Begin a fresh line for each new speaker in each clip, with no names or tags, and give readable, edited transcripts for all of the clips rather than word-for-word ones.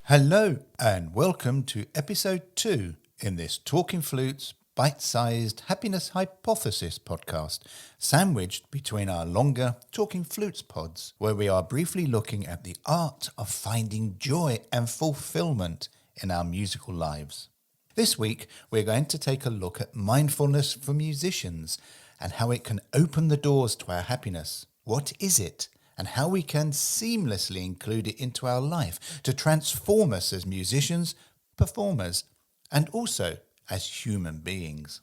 Hello and welcome to episode 2 in this Talking Flutes bite-sized happiness hypothesis podcast, sandwiched between our longer Talking Flutes pods, where we are briefly looking at the art of finding joy and fulfillment in our musical lives. This week, we're going to take a look at mindfulness for musicians and how it can open the doors to our happiness. What is it? And how we can seamlessly include it into our life to transform us as musicians, performers, and also as human beings.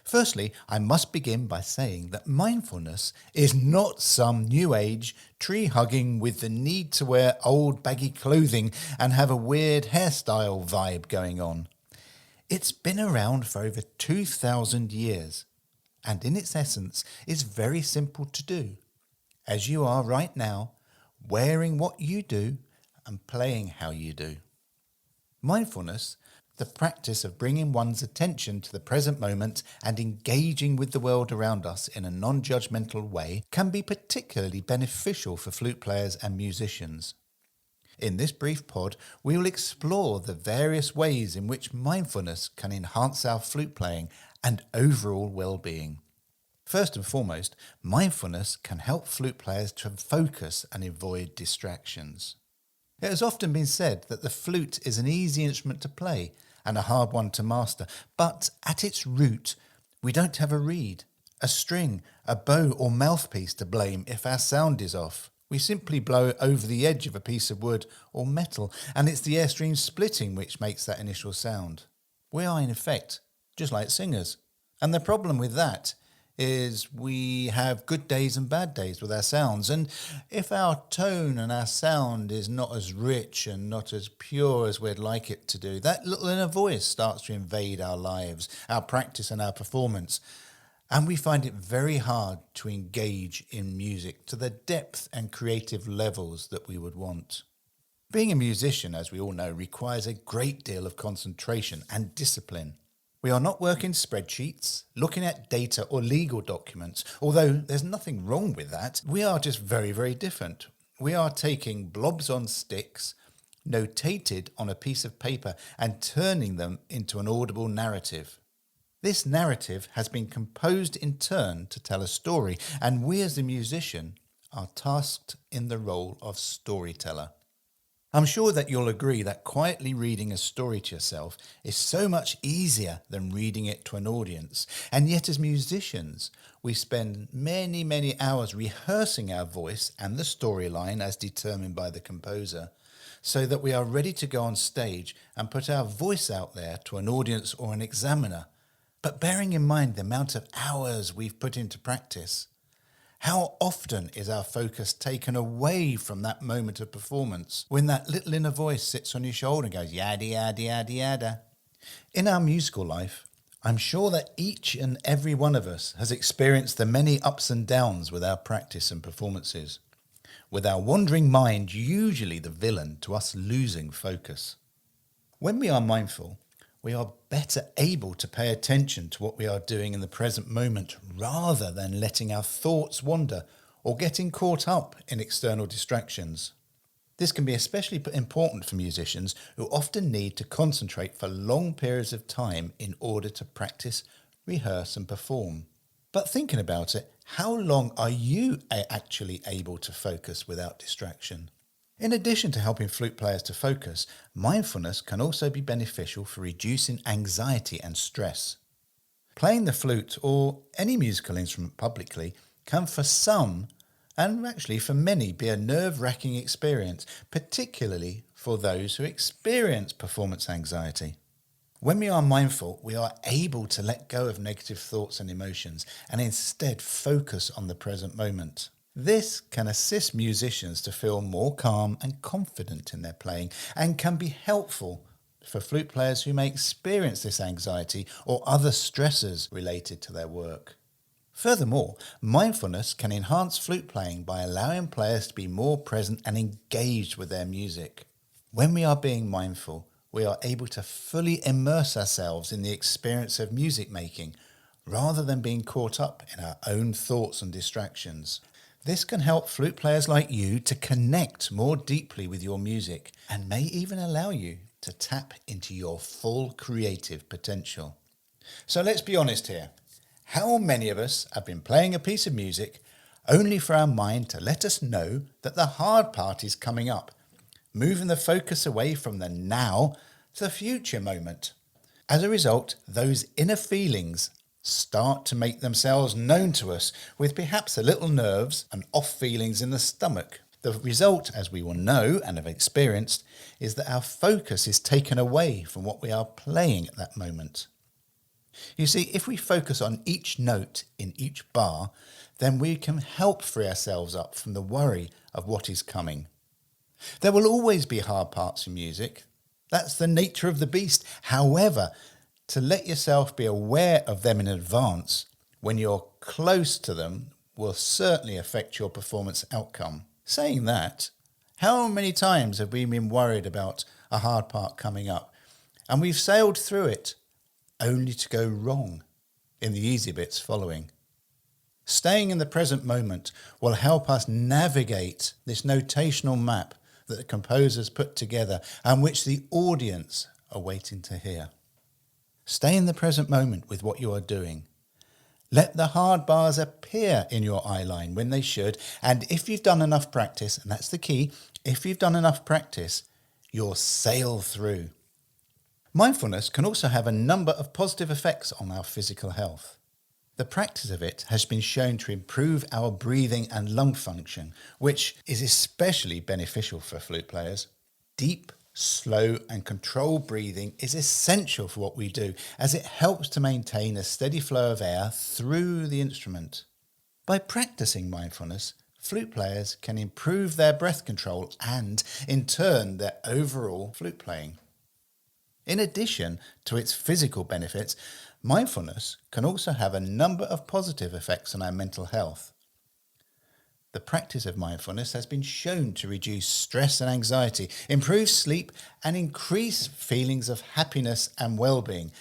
Firstly, I must begin by saying that mindfulness is not some new age tree hugging with the need to wear old baggy clothing and have a weird hairstyle vibe going on. It's been around for over 2,000 years, and in its essence is very simple to do. As you are right now, wearing what you do and playing how you do. Mindfulness, the practice of bringing one's attention to the present moment and engaging with the world around us in a non-judgmental way, can be particularly beneficial for flute players and musicians. In this brief pod, we will explore the various ways in which mindfulness can enhance our flute playing and overall well-being. First and foremost, mindfulness can help flute players to focus and avoid distractions. It has often been said that the flute is an easy instrument to play and a hard one to master, but at its root, we don't have a reed, a string, a bow or mouthpiece to blame if our sound is off. We simply blow over the edge of a piece of wood or metal, and it's the airstream splitting which makes that initial sound. We are in effect just like singers, and the problem with that is we have good days and bad days with our sounds, and if our tone and our sound is not as rich and not as pure as we'd like it to do, that little inner voice starts to invade our lives, our practice and our performance, and we find it very hard to engage in music to the depth and creative levels that we would want. Being a musician, as we all know, requires a great deal of concentration and discipline. We are not working spreadsheets, looking at data or legal documents, although there's nothing wrong with that. We are just very, very different. We are taking blobs on sticks, notated on a piece of paper, and turning them into an audible narrative. This narrative has been composed in turn to tell a story, and we as a musician are tasked in the role of storyteller. I'm sure that you'll agree that quietly reading a story to yourself is so much easier than reading it to an audience. And yet as musicians, we spend many, many hours rehearsing our voice and the storyline as determined by the composer, so that we are ready to go on stage and put our voice out there to an audience or an examiner. But bearing in mind the amount of hours we've put into practice, how often is our focus taken away from that moment of performance when that little inner voice sits on your shoulder and goes yada yada yada yada? In our musical life, I'm sure that each and every one of us has experienced the many ups and downs with our practice and performances, with our wandering mind usually the villain to us losing focus. When we are mindful, we are better able to pay attention to what we are doing in the present moment rather than letting our thoughts wander or getting caught up in external distractions. This can be especially important for musicians who often need to concentrate for long periods of time in order to practice, rehearse and perform. But thinking about it, how long are you actually able to focus without distraction? In addition to helping flute players to focus, mindfulness can also be beneficial for reducing anxiety and stress. Playing the flute or any musical instrument publicly can for some, and actually for many, be a nerve-wracking experience, particularly for those who experience performance anxiety. When we are mindful, we are able to let go of negative thoughts and emotions and instead focus on the present moment. This can assist musicians to feel more calm and confident in their playing and can be helpful for flute players who may experience this anxiety or other stressors related to their work. Furthermore, mindfulness can enhance flute playing by allowing players to be more present and engaged with their music. When we are being mindful, we are able to fully immerse ourselves in the experience of music making rather than being caught up in our own thoughts and distractions. This can help flute players like you to connect more deeply with your music and may even allow you to tap into your full creative potential. So let's be honest here. How many of us have been playing a piece of music only for our mind to let us know that the hard part is coming up, moving the focus away from the now to the future moment? As a result, those inner feelings start to make themselves known to us with perhaps a little nerves and off feelings in the stomach. The result, as we will know and have experienced, is that our focus is taken away from what we are playing at that moment. You see, if we focus on each note in each bar, then we can help free ourselves up from the worry of what is coming. There will always be hard parts in music. That's the nature of the beast. However, to let yourself be aware of them in advance when you're close to them will certainly affect your performance outcome. Saying that, how many times have we been worried about a hard part coming up and we've sailed through it only to go wrong in the easy bits following? Staying in the present moment will help us navigate this notational map that the composers put together and which the audience are waiting to hear. Stay in the present moment with what you are doing. Let the hard bars appear in your eye line when they should, and if you've done enough practice, and that's the key, if you've done enough practice, you'll sail through. Mindfulness can also have a number of positive effects on our physical health. The practice of it has been shown to improve our breathing and lung function, which is especially beneficial for flute players. Deep, slow and controlled breathing is essential for what we do, as it helps to maintain a steady flow of air through the instrument. By practicing mindfulness, flute players can improve their breath control and, in turn, their overall flute playing. In addition to its physical benefits, mindfulness can also have a number of positive effects on our mental health. The practice of mindfulness has been shown to reduce stress and anxiety, improve sleep, and increase feelings of happiness and well-being.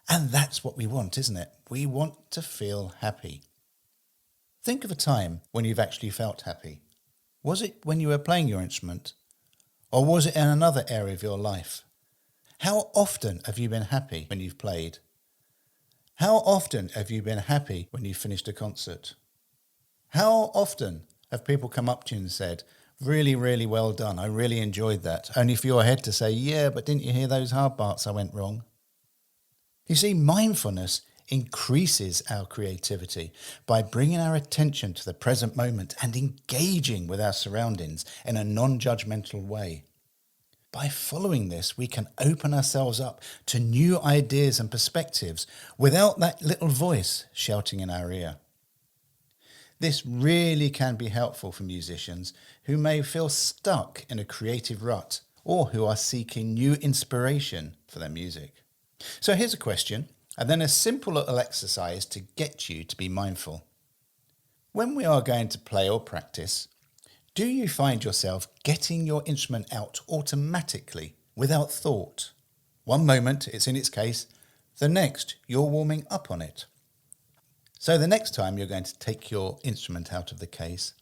And that's what we want, isn't it? We want to feel happy. Think of a time when you've actually felt happy. Was it when you were playing your instrument? Or was it in another area of your life? How often have you been happy when you've played? How often have you been happy when you've finished a concert? How often have people come up to you and said, really, really well done, I really enjoyed that, only for your head to say, yeah, but didn't you hear those hard parts I went wrong? You see, mindfulness increases our creativity by bringing our attention to the present moment and engaging with our surroundings in a non-judgmental way. By following this, we can open ourselves up to new ideas and perspectives without that little voice shouting in our ear. This really can be helpful for musicians who may feel stuck in a creative rut or who are seeking new inspiration for their music. So here's a question and then a simple little exercise to get you to be mindful. When we are going to play or practice, do you find yourself getting your instrument out automatically without thought? One moment it's in its case, the next you're warming up on it. So the next time you're going to take your instrument out of the case,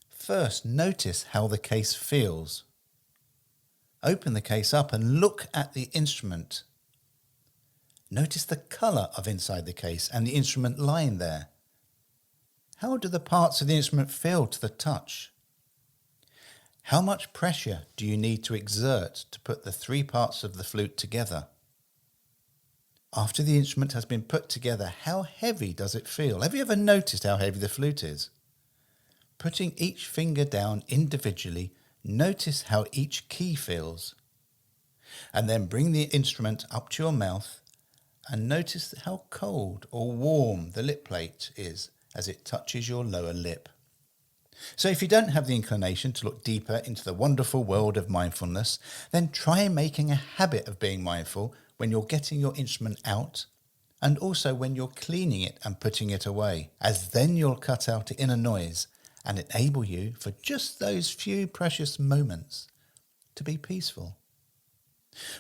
first notice how the case feels. Open the case up and look at the instrument. Notice the colour of inside the case and the instrument lying there. How do the parts of the instrument feel to the touch? How much pressure do you need to exert to put the three parts of the flute together? After the instrument has been put together, how heavy does it feel? Have you ever noticed how heavy the flute is? Putting each finger down individually, notice how each key feels. And then bring the instrument up to your mouth and notice how cold or warm the lip plate is as it touches your lower lip. So if you don't have the inclination to look deeper into the wonderful world of mindfulness, then try making a habit of being mindful when you're getting your instrument out and also when you're cleaning it and putting it away, as then you'll cut out the inner noise and enable you for just those few precious moments to be peaceful.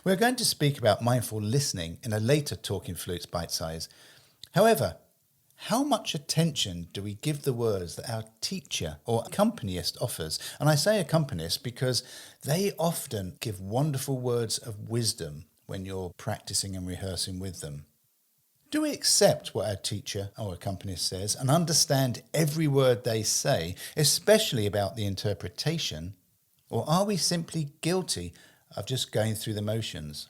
We're going to speak about mindful listening in a later Talking Flutes Bite Size. However, How much attention do we give the words that our teacher or accompanist offers? And I say accompanist because they often give wonderful words of wisdom when you're practicing and rehearsing with them. Do we accept what our teacher or accompanist says and understand every word they say, especially about the interpretation? Or are we simply guilty of just going through the motions?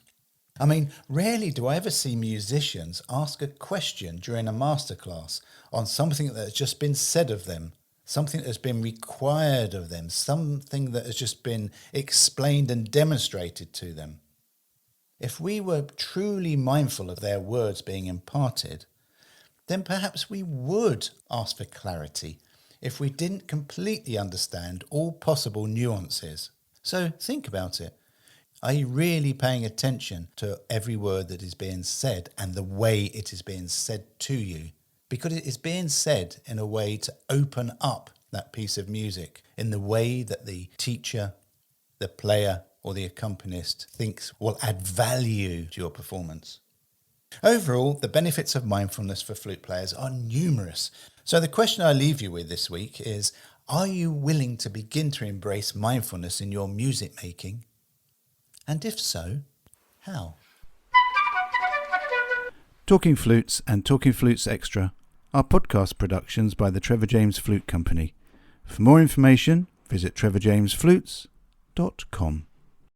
I mean, rarely do I ever see musicians ask a question during a masterclass on something that has just been said of them, something that has been required of them, something that has just been explained and demonstrated to them. If we were truly mindful of their words being imparted, then perhaps we would ask for clarity if we didn't completely understand all possible nuances. So think about it. Are you really paying attention to every word that is being said and the way it is being said to you? Because it is being said in a way to open up that piece of music in the way that the teacher, the player, or the accompanist thinks will add value to your performance. Overall, the benefits of mindfulness for flute players are numerous. So the question I leave you with this week is, are you willing to begin to embrace mindfulness in your music making? And if so, how?
Talking Flutes and Talking Flutes Extra are podcast productions by the Trevor James Flute Company. For more information, visit trevorjamesflutes.com.